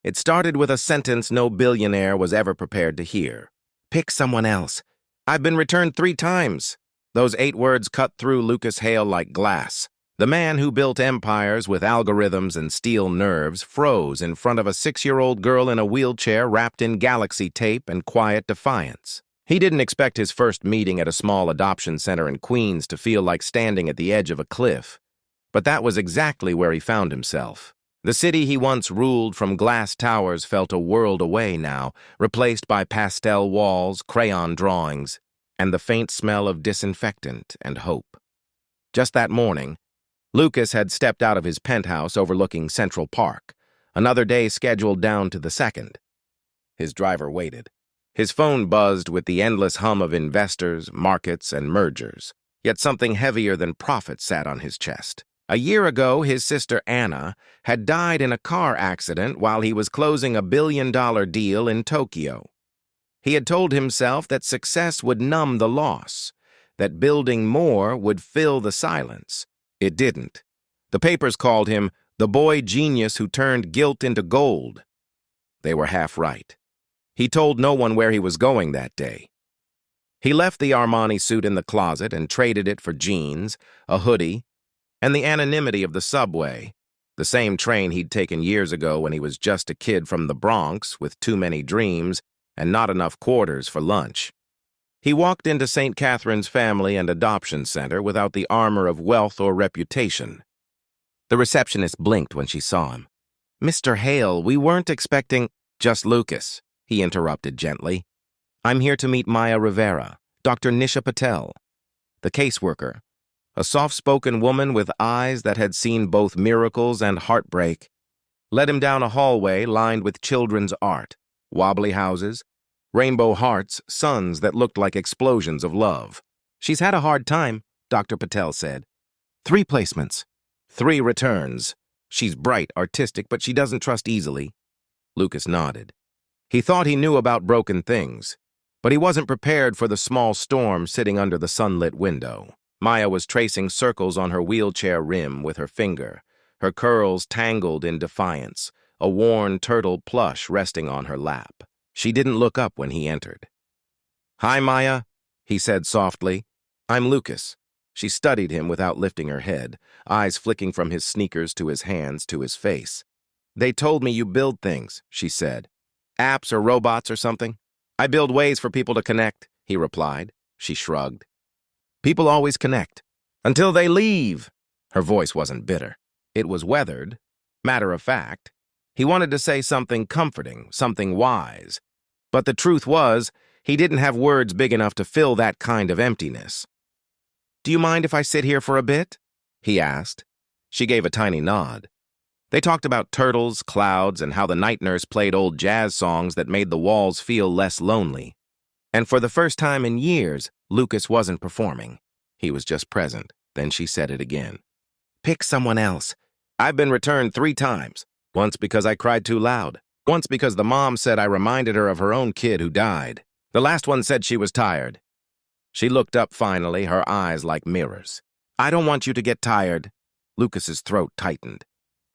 It started with a sentence no billionaire was ever prepared to hear. Pick someone else. I've been returned 3 times. Those 8 words cut through Lucas Hale like glass. The man who built empires with algorithms and steel nerves froze in front of a 6-year-old girl in a wheelchair wrapped in galaxy tape and quiet defiance. He didn't expect his first meeting at a small adoption center in Queens to feel like standing at the edge of a cliff. But that was exactly where he found himself. The city he once ruled from glass towers felt a world away now, replaced by pastel walls, crayon drawings, and the faint smell of disinfectant and hope. Just that morning, Lucas had stepped out of his penthouse overlooking Central Park, another day scheduled down to the second. His driver waited. His phone buzzed with the endless hum of investors, markets, and mergers, yet something heavier than profit sat on his chest. A year ago, his sister Anna had died in a car accident while he was closing a billion-dollar deal in Tokyo. He had told himself that success would numb the loss, that building more would fill the silence. It didn't. The papers called him the boy genius who turned guilt into gold. They were half right. He told no one where he was going that day. He left the Armani suit in the closet and traded it for jeans, a hoodie, and the anonymity of the subway, the same train he'd taken years ago when he was just a kid from the Bronx with too many dreams and not enough quarters for lunch. He walked into St. Catherine's Family and Adoption Center without the armor of wealth or reputation. The receptionist blinked when she saw him. "Mr. Hale, we weren't expecting—" "Just Lucas," he interrupted gently. "I'm here to meet Maya Rivera, Dr. Nisha Patel, the caseworker, a soft-spoken woman with eyes that had seen both miracles and heartbreak." Led him down a hallway lined with children's art, wobbly houses, rainbow hearts, suns that looked like explosions of love. "She's had a hard time," Dr. Patel said. 3 placements, 3 returns. She's bright, artistic, but she doesn't trust easily. Lucas nodded. He thought he knew about broken things, but he wasn't prepared for the small storm sitting under the sunlit window. Maya was tracing circles on her wheelchair rim with her finger, her curls tangled in defiance, a worn turtle plush resting on her lap. She didn't look up when he entered. "Hi, Maya," he said softly. "I'm Lucas." She studied him without lifting her head, eyes flicking from his sneakers to his hands to his face. "They told me you build things," she said. "Apps or robots or something?" "I build ways for people to connect," he replied. She shrugged. "People always connect. Until they leave." Her voice wasn't bitter. It was weathered, matter of fact. He wanted to say something comforting, something wise. But the truth was, he didn't have words big enough to fill that kind of emptiness. "Do you mind if I sit here for a bit?" he asked. She gave a tiny nod. They talked about turtles, clouds, and how the night nurse played old jazz songs that made the walls feel less lonely. And for the first time in years, Lucas wasn't performing. He was just present. Then she said it again. "Pick someone else. I've been returned 3 times. Once because I cried too loud. Once because the mom said I reminded her of her own kid who died. The last one said she was tired." She looked up finally, her eyes like mirrors. "I don't want you to get tired." Lucas's throat tightened.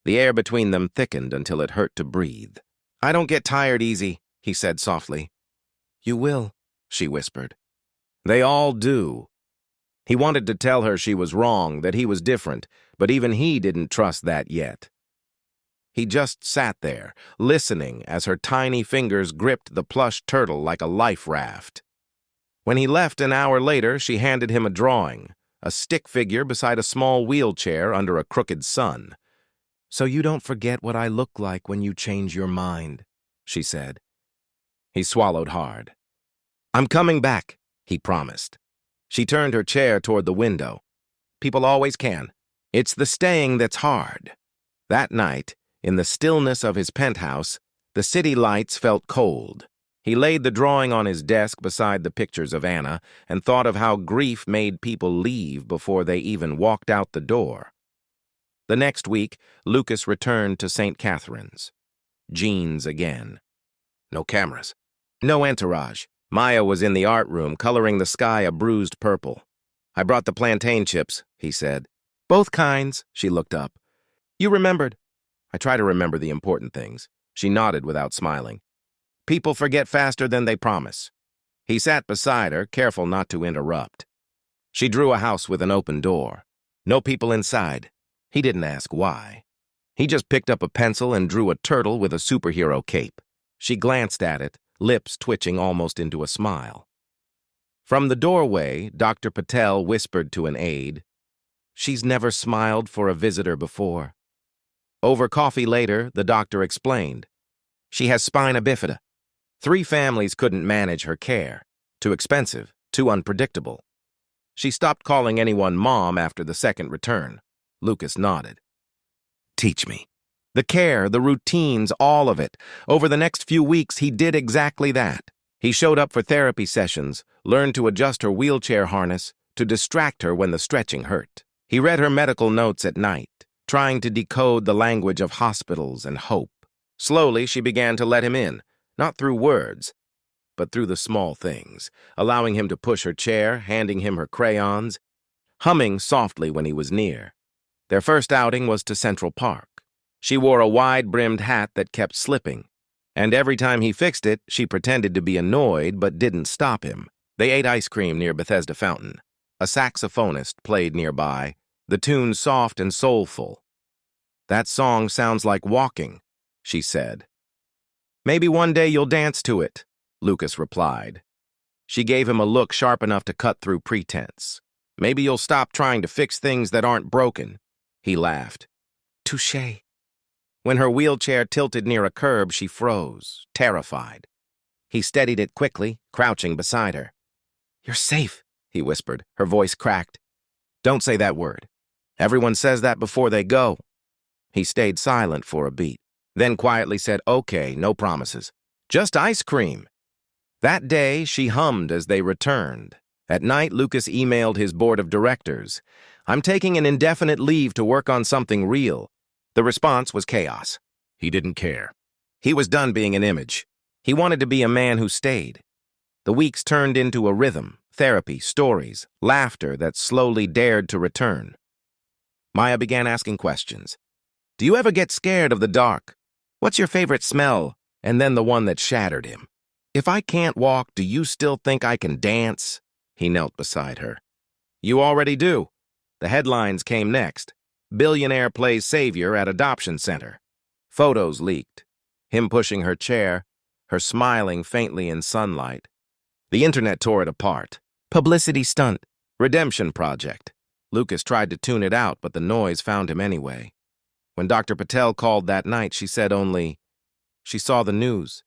The air between them thickened until it hurt to breathe. "I don't get tired easy," he said softly. "You will," she whispered. "They all do." He wanted to tell her she was wrong, that he was different, but even he didn't trust that yet. He just sat there, listening as her tiny fingers gripped the plush turtle like a life raft. When he left an hour later, she handed him a drawing, a stick figure beside a small wheelchair under a crooked sun. "So you don't forget what I look like when you change your mind," she said. He swallowed hard. "I'm coming back," he promised. She turned her chair toward the window. "People always can. It's the staying that's hard." That night, in the stillness of his penthouse, the city lights felt cold. He laid the drawing on his desk beside the pictures of Anna and thought of how grief made people leave before they even walked out the door. The next week, Lucas returned to St. Catherine's. Jeans again. No cameras. No entourage. Maya was in the art room, coloring the sky a bruised purple. "I brought the plantain chips," he said. "Both kinds," she looked up. "You remembered." "I try to remember the important things." She nodded without smiling. People forget faster than they promise. He sat beside her, careful not to interrupt. She drew a house with an open door. No people inside. He didn't ask why. He just picked up a pencil and drew a turtle with a superhero cape. She glanced at it, lips twitching almost into a smile. From the doorway, Dr. Patel whispered to an aide, "She's never smiled for a visitor before." Over coffee later, the doctor explained, "She has spina bifida. 3 families couldn't manage her care. Too expensive, too unpredictable." She stopped calling anyone mom after the second return. Lucas nodded. "Teach me." The care, the routines, all of it. Over the next few weeks, he did exactly that. He showed up for therapy sessions, learned to adjust her wheelchair harness, to distract her when the stretching hurt. He read her medical notes at night, trying to decode the language of hospitals and hope. Slowly, she began to let him in, not through words, but through the small things, allowing him to push her chair, handing him her crayons, humming softly when he was near. Their first outing was to Central Park. She wore a wide-brimmed hat that kept slipping, and every time he fixed it, she pretended to be annoyed but didn't stop him. They ate ice cream near Bethesda Fountain. A saxophonist played nearby, the tune soft and soulful. "That song sounds like walking," she said. "Maybe one day you'll dance to it," Lucas replied. She gave him a look sharp enough to cut through pretense. "Maybe you'll stop trying to fix things that aren't broken." He laughed. "Touché." When her wheelchair tilted near a curb, she froze, terrified. He steadied it quickly, crouching beside her. "You're safe," he whispered, her voice cracked. "Don't say that word. Everyone says that before they go." He stayed silent for a beat, then quietly said, "Okay, no promises. Just ice cream." That day, she hummed as they returned. At night, Lucas emailed his board of directors. "I'm taking an indefinite leave to work on something real." The response was chaos. He didn't care. He was done being an image. He wanted to be a man who stayed. The weeks turned into a rhythm, therapy, stories, laughter that slowly dared to return. Maya began asking questions. "Do you ever get scared of the dark? What's your favorite smell?" And then the one that shattered him. "If I can't walk, do you still think I can dance?" He knelt beside her. "You already do." The headlines came next. "Billionaire plays savior at adoption center." Photos leaked. Him pushing her chair, her smiling faintly in sunlight. The internet tore it apart. Publicity stunt. Redemption project. Lucas tried to tune it out, but the noise found him anyway. When Dr. Patel called that night, she said only, "She saw the news."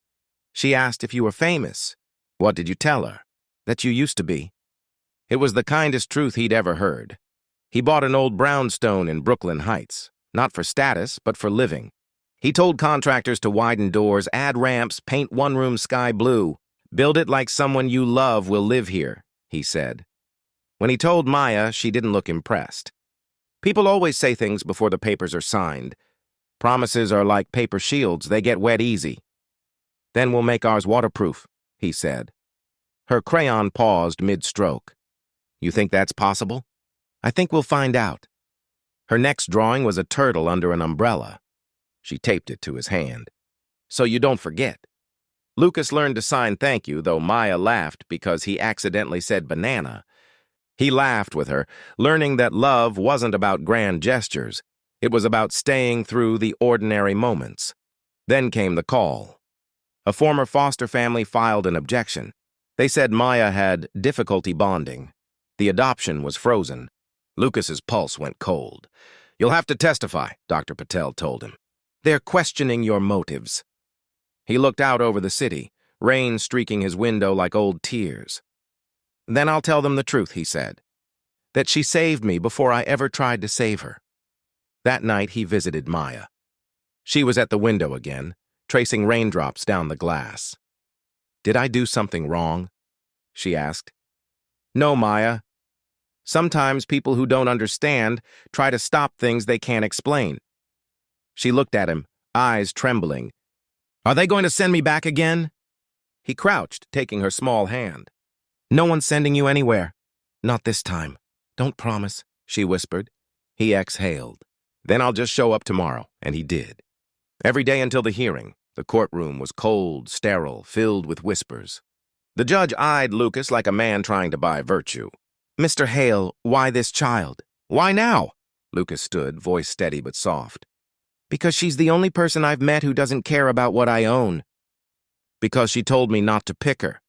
She asked if you were famous. What did you tell her? That you used to be. It was the kindest truth he'd ever heard. He bought an old brownstone in Brooklyn Heights, not for status, but for living. He told contractors to widen doors, add ramps, paint one room sky blue. "Build it like someone you love will live here," he said. When he told Maya, she didn't look impressed. People always say things before the papers are signed. Promises are like paper shields, they get wet easy. "Then we'll make ours waterproof," he said. Her crayon paused mid-stroke. "You think that's possible?" "I think we'll find out." Her next drawing was a turtle under an umbrella. She taped it to his hand. "So you don't forget." Lucas learned to sign thank you, though Maya laughed because he accidentally said banana. He laughed with her, learning that love wasn't about grand gestures. It was about staying through the ordinary moments. Then came the call. A former foster family filed an objection. They said Maya had difficulty bonding. The adoption was frozen. Lucas's pulse went cold. "You'll have to testify," Dr. Patel told him. "They're questioning your motives." He looked out over the city, rain streaking his window like old tears. "Then I'll tell them the truth," he said. "That she saved me before I ever tried to save her." That night he visited Maya. She was at the window again, tracing raindrops down the glass. "Did I do something wrong?" she asked. "No, Maya. Sometimes people who don't understand try to stop things they can't explain." She looked at him, eyes trembling. "Are they going to send me back again?" He crouched, taking her small hand. "No one's sending you anywhere. Not this time. Don't promise," she whispered. He exhaled. "Then I'll just show up tomorrow," and he did. Every day until the hearing, The courtroom was cold, sterile, filled with whispers. The judge eyed Lucas like a man trying to buy virtue. "Mr. Hale, why this child? Why now?" Lucas stood, voice steady but soft. "Because she's the only person I've met who doesn't care about what I own. Because she told me not to pick her.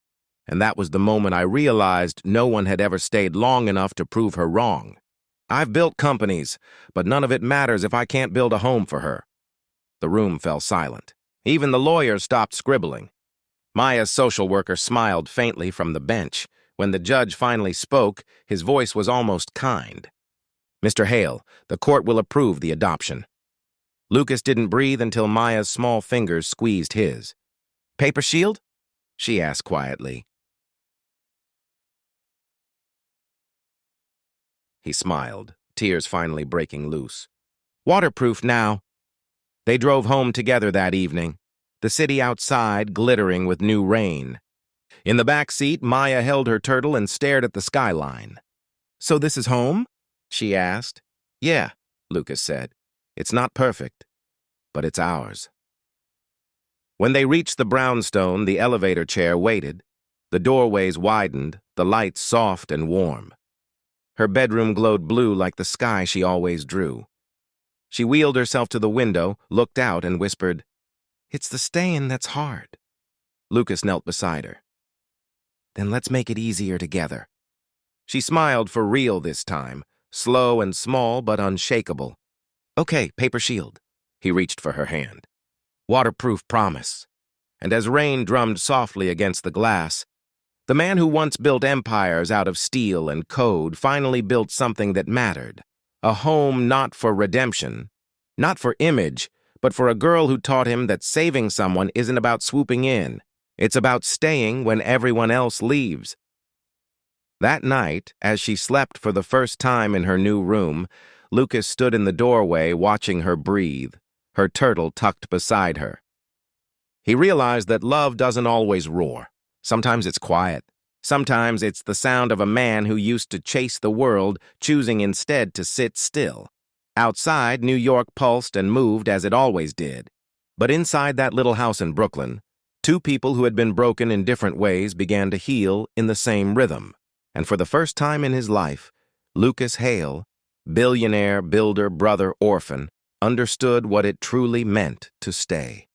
And that was the moment I realized no one had ever stayed long enough to prove her wrong. I've built companies, but none of it matters if I can't build a home for her." The room fell silent. Even the lawyers stopped scribbling. Maya's social worker smiled faintly from the bench. When the judge finally spoke, his voice was almost kind. "Mr. Hale, the court will approve the adoption." Lucas didn't breathe until Maya's small fingers squeezed his. "Paper shield?" she asked quietly. He smiled, tears finally breaking loose. "Waterproof now." They drove home together that evening, the city outside glittering with new rain. In the back seat, Maya held her turtle and stared at the skyline. "So this is home?" she asked. "Yeah," Lucas said. "It's not perfect, but it's ours." When they reached the brownstone, the elevator chair waited. The doorways widened, the lights soft and warm. Her bedroom glowed blue like the sky she always drew. She wheeled herself to the window, looked out, and whispered, "It's the staying that's hard." Lucas knelt beside her. "Then let's make it easier together." She smiled for real this time, slow and small but unshakable. "Okay, paper shield." He reached for her hand. "Waterproof promise." And as rain drummed softly against the glass, the man who once built empires out of steel and code finally built something that mattered. A home not for redemption, not for image, but for a girl who taught him that saving someone isn't about swooping in. It's about staying when everyone else leaves. That night, as she slept for the first time in her new room, Lucas stood in the doorway watching her breathe, her turtle tucked beside her. He realized that love doesn't always roar. Sometimes it's quiet. Sometimes it's the sound of a man who used to chase the world, choosing instead to sit still. Outside, New York pulsed and moved as it always did. But inside that little house in Brooklyn, two people who had been broken in different ways began to heal in the same rhythm. And for the first time in his life, Lucas Hale, billionaire, builder, brother, orphan, understood what it truly meant to stay.